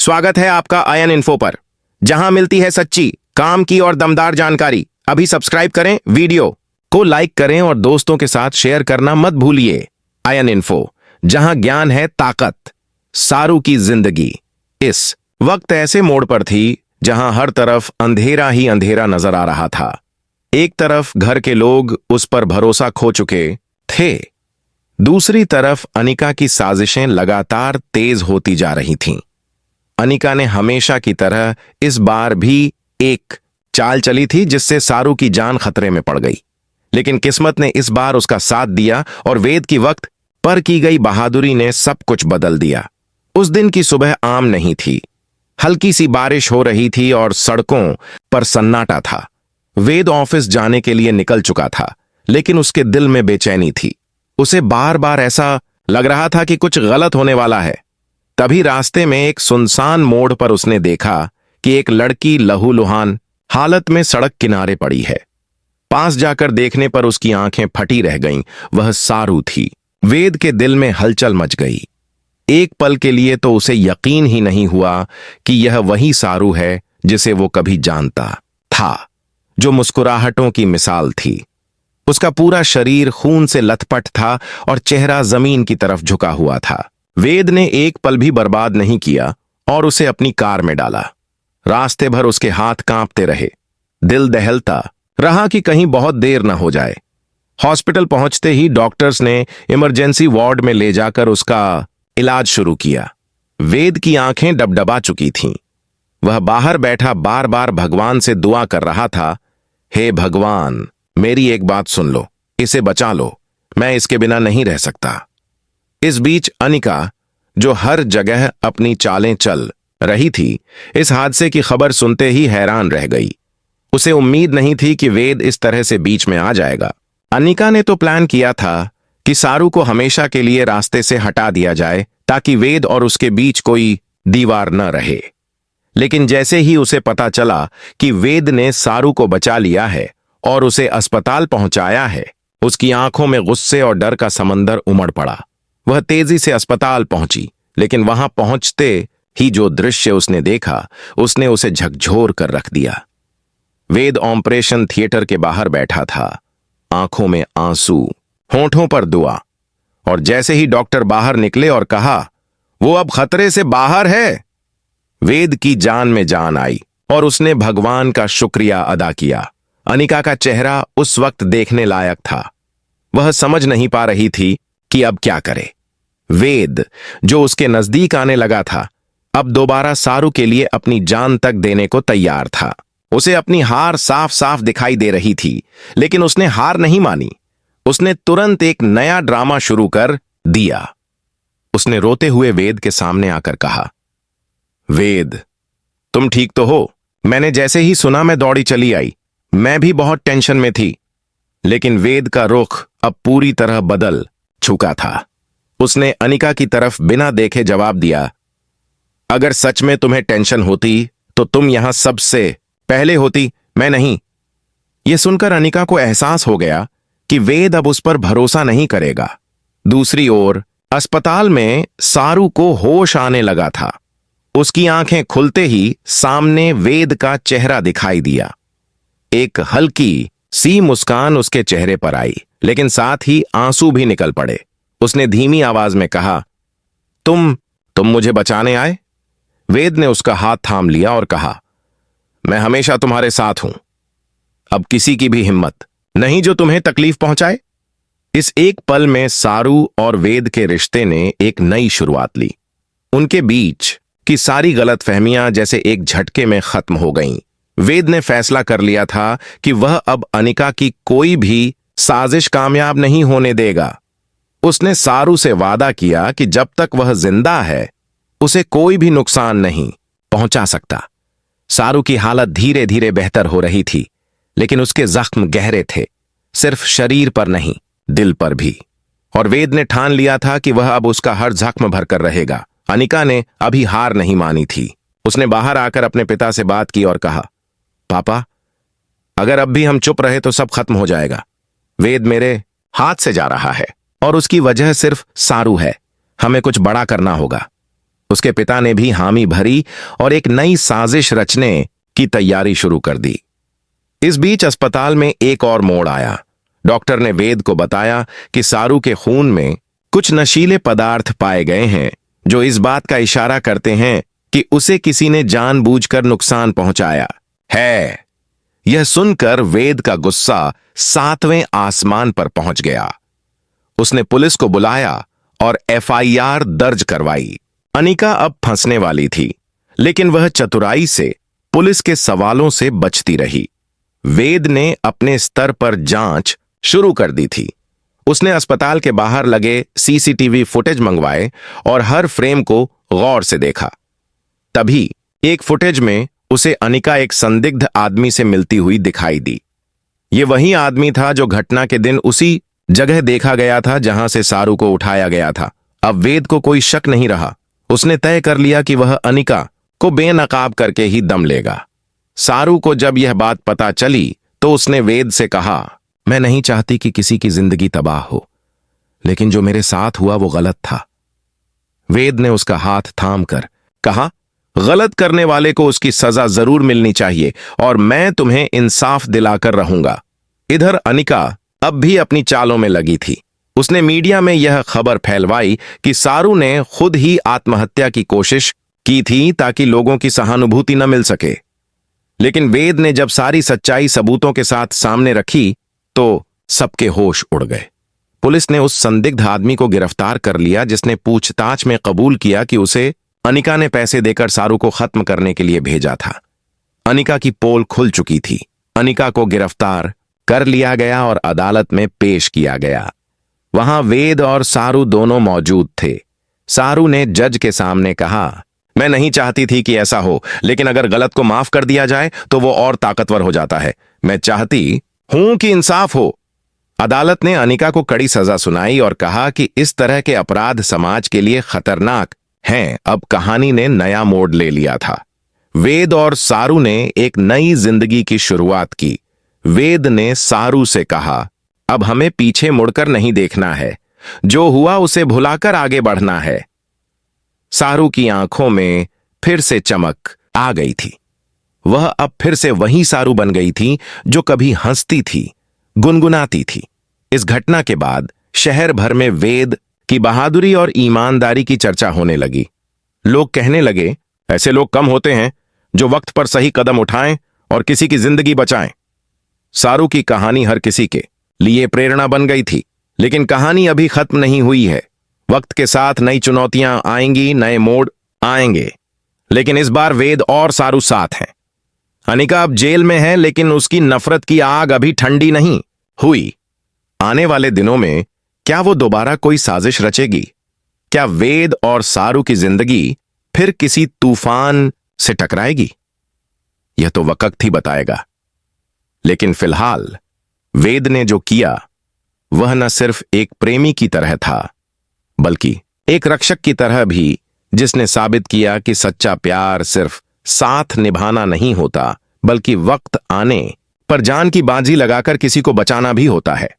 स्वागत है आपका आयन इन्फो पर, जहां मिलती है सच्ची, काम की और दमदार जानकारी। अभी सब्सक्राइब करें, वीडियो को लाइक करें और दोस्तों के साथ शेयर करना मत भूलिए। आयन इन्फो, जहां ज्ञान है ताकत। सारू की जिंदगी इस वक्त ऐसे मोड़ पर थी जहां हर तरफ अंधेरा ही अंधेरा नजर आ रहा था। एक तरफ घर के लोग उस पर भरोसा खो चुके थे, दूसरी तरफ अनिका की साजिशें लगातार तेज होती जा रही थीं। अनिका ने हमेशा की तरह इस बार भी एक चाल चली थी जिससे सारू की जान खतरे में पड़ गई, लेकिन किस्मत ने इस बार उसका साथ दिया और वेद की वक्त पर की गई बहादुरी ने सब कुछ बदल दिया। उस दिन की सुबह आम नहीं थी, हल्की सी बारिश हो रही थी और सड़कों पर सन्नाटा था। वेद ऑफिस जाने के लिए निकल चुका था, लेकिन उसके दिल में बेचैनी थी। उसे बार बार ऐसा लग रहा था कि कुछ गलत होने वाला है। तभी रास्ते में एक सुनसान मोड़ पर उसने देखा कि एक लड़की लहूलुहान हालत में सड़क किनारे पड़ी है। पास जाकर देखने पर उसकी आंखें फटी रह गईं। वह सारू थी। वेद के दिल में हलचल मच गई। एक पल के लिए तो उसे यकीन ही नहीं हुआ कि यह वही सारू है जिसे वो कभी जानता था, जो मुस्कुराहटों की मिसाल थी। उसका पूरा शरीर खून से लथपथ था और चेहरा जमीन की तरफ झुका हुआ था। वेद ने एक पल भी बर्बाद नहीं किया और उसे अपनी कार में डाला। रास्ते भर उसके हाथ कांपते रहे, दिल दहलता रहा कि कहीं बहुत देर न हो जाए। हॉस्पिटल पहुंचते ही डॉक्टर्स ने इमरजेंसी वार्ड में ले जाकर उसका इलाज शुरू किया। वेद की आंखें डबडबा चुकी थीं। वह बाहर बैठा बार बार भगवान से दुआ कर रहा था, हे भगवान, मेरी एक बात सुन लो, इसे बचा लो, मैं इसके बिना नहीं रह सकता। इस बीच अनिका, जो हर जगह अपनी चालें चल रही थी, इस हादसे की खबर सुनते ही हैरान रह गई। उसे उम्मीद नहीं थी कि वेद इस तरह से बीच में आ जाएगा। अनिका ने तो प्लान किया था कि सारू को हमेशा के लिए रास्ते से हटा दिया जाए ताकि वेद और उसके बीच कोई दीवार न रहे। लेकिन जैसे ही उसे पता चला कि वेद ने सारू को बचा लिया है और उसे अस्पताल पहुंचाया है, उसकी आंखों में गुस्से और डर का समंदर उमड़ पड़ा। वह तेजी से अस्पताल पहुंची, लेकिन वहां पहुंचते ही जो दृश्य उसने देखा, उसने उसे झकझोर कर रख दिया। वेद ऑपरेशन थिएटर के बाहर बैठा था, आंखों में आंसू, होंठों पर दुआ। और जैसे ही डॉक्टर बाहर निकले और कहा, वो अब खतरे से बाहर है, वेद की जान में जान आई और उसने भगवान का शुक्रिया अदा किया। अनिका का चेहरा उस वक्त देखने लायक था। वह समझ नहीं पा रही थी कि अब क्या करे। वेद, जो उसके नजदीक आने लगा था, अब दोबारा सारू के लिए अपनी जान तक देने को तैयार था। उसे अपनी हार साफ साफ दिखाई दे रही थी, लेकिन उसने हार नहीं मानी। उसने तुरंत एक नया ड्रामा शुरू कर दिया। उसने रोते हुए वेद के सामने आकर कहा, वेद, तुम ठीक तो हो? मैंने जैसे ही सुना मैं दौड़ी चली आई। मैं भी बहुत टेंशन में थी। लेकिन वेद का रुख अब पूरी तरह बदल चुका था। उसने अनिका की तरफ बिना देखे जवाब दिया, अगर सच में तुम्हें टेंशन होती तो तुम यहां सबसे पहले होती, मैं नहीं। यह सुनकर अनिका को एहसास हो गया कि वेद अब उस पर भरोसा नहीं करेगा। दूसरी ओर अस्पताल में सारू को होश आने लगा था। उसकी आंखें खुलते ही सामने वेद का चेहरा दिखाई दिया। एक हल्की सी मुस्कान उसके चेहरे पर आई, लेकिन साथ ही आंसू भी निकल पड़े। उसने धीमी आवाज में कहा, तुम मुझे बचाने आए? वेद ने उसका हाथ थाम लिया और कहा, मैं हमेशा तुम्हारे साथ हूं। अब किसी की भी हिम्मत नहीं जो तुम्हें तकलीफ पहुंचाए। इस एक पल में सारू और वेद के रिश्ते ने एक नई शुरुआत ली। उनके बीच की सारी गलतफहमियां जैसे एक झटके में खत्म हो गईं। वेद ने फैसला कर लिया था कि वह अब अनिका की कोई भी साजिश कामयाब नहीं होने देगा। उसने सारू से वादा किया कि जब तक वह जिंदा है, उसे कोई भी नुकसान नहीं पहुंचा सकता। सारू की हालत धीरे धीरे बेहतर हो रही थी, लेकिन उसके जख्म गहरे थे, सिर्फ शरीर पर नहीं, दिल पर भी। और वेद ने ठान लिया था कि वह अब उसका हर जख्म भरकर रहेगा। अनिका ने अभी हार नहीं मानी थी। उसने बाहर आकर अपने पिता से बात की और कहा, पापा, अगर अब भी हम चुप रहे तो सब खत्म हो जाएगा। वेद मेरे हाथ से जा रहा है और उसकी वजह सिर्फ सारू है। हमें कुछ बड़ा करना होगा। उसके पिता ने भी हामी भरी और एक नई साजिश रचने की तैयारी शुरू कर दी। इस बीच अस्पताल में एक और मोड़ आया। डॉक्टर ने वेद को बताया कि सारू के खून में कुछ नशीले पदार्थ पाए गए हैं जो इस बात का इशारा करते हैं कि उसे किसी ने जानबूझकर नुकसान पहुंचाया है। यह सुनकर वेद का गुस्सा 7वें आसमान पर पहुंच गया। उसने पुलिस को बुलाया और FIR दर्ज करवाई। अनिका अब फंसने वाली थी, लेकिन वह चतुराई से पुलिस के सवालों से बचती रही। वेद ने अपने स्तर पर जांच शुरू कर दी थी। उसने अस्पताल के बाहर लगे CCTV फुटेज मंगवाए और हर फ्रेम को गौर से देखा। तभी एक फुटेज में उसे अनिका एक संदिग्ध आदमी से मिलती हुई दिखाई दी। ये वही आदमी था जो घटना के दिन उसी जगह देखा गया था जहां से सारू को उठाया गया था। अब वेद को कोई शक नहीं रहा। उसने तय कर लिया कि वह अनिका को बेनकाब करके ही दम लेगा। सारू को जब यह बात पता चली तो उसने वेद से कहा, मैं नहीं चाहती कि किसी की जिंदगी तबाह हो, लेकिन जो मेरे साथ हुआ वो गलत था। वेद ने उसका हाथ थाम कर कहा, गलत करने वाले को उसकी सजा जरूर मिलनी चाहिए और मैं तुम्हें इंसाफ दिलाकर रहूंगा। इधर अनिका अब भी अपनी चालों में लगी थी। उसने मीडिया में यह खबर फैलवाई कि सारू ने खुद ही आत्महत्या की कोशिश की थी ताकि लोगों की सहानुभूति न मिल सके। लेकिन वेद ने जब सारी सच्चाई सबूतों के साथ सामने रखी तो सबके होश उड़ गए। पुलिस ने उस संदिग्ध आदमी को गिरफ्तार कर लिया जिसने पूछताछ में कबूल किया कि उसे अनिका ने पैसे देकर सारू को खत्म करने के लिए भेजा था। अनिका की पोल खुल चुकी थी। अनिका को गिरफ्तार कर लिया गया और अदालत में पेश किया गया। वहां वेद और सारू दोनों मौजूद थे। सारू ने जज के सामने कहा, मैं नहीं चाहती थी कि ऐसा हो, लेकिन अगर गलत को माफ कर दिया जाए तो वो और ताकतवर हो जाता है। मैं चाहती हूं कि इंसाफ हो। अदालत ने अनिका को कड़ी सजा सुनाई और कहा कि इस तरह के अपराध समाज के लिए खतरनाक हैं। अब कहानी ने नया मोड़ ले लिया था। वेद और सारू ने एक नई जिंदगी की शुरुआत की। वेद ने सारू से कहा, अब हमें पीछे मुड़कर नहीं देखना है, जो हुआ उसे भुलाकर आगे बढ़ना है। सारू की आंखों में फिर से चमक आ गई थी। वह अब फिर से वही सारू बन गई थी जो कभी हंसती थी, गुनगुनाती थी। इस घटना के बाद शहर भर में वेद की बहादुरी और ईमानदारी की चर्चा होने लगी। लोग कहने लगे, ऐसे लोग कम होते हैं जो वक्त पर सही कदम उठाएं और किसी की जिंदगी बचाएं। सारू की कहानी हर किसी के लिए प्रेरणा बन गई थी, लेकिन कहानी अभी खत्म नहीं हुई है। वक्त के साथ नई चुनौतियां आएंगी, नए मोड़ आएंगे, लेकिन इस बार वेद और सारू साथ हैं। अनिका अब जेल में है, लेकिन उसकी नफरत की आग अभी ठंडी नहीं हुई। आने वाले दिनों में क्या वो दोबारा कोई साजिश रचेगी? क्या वेद और सारू की जिंदगी फिर किसी तूफान से टकराएगी? यह तो वक्त ही बताएगा। लेकिन फिलहाल वेद ने जो किया वह न सिर्फ एक प्रेमी की तरह था, बल्कि एक रक्षक की तरह भी, जिसने साबित किया कि सच्चा प्यार सिर्फ साथ निभाना नहीं होता, बल्कि वक्त आने पर जान की बाजी लगाकर किसी को बचाना भी होता है।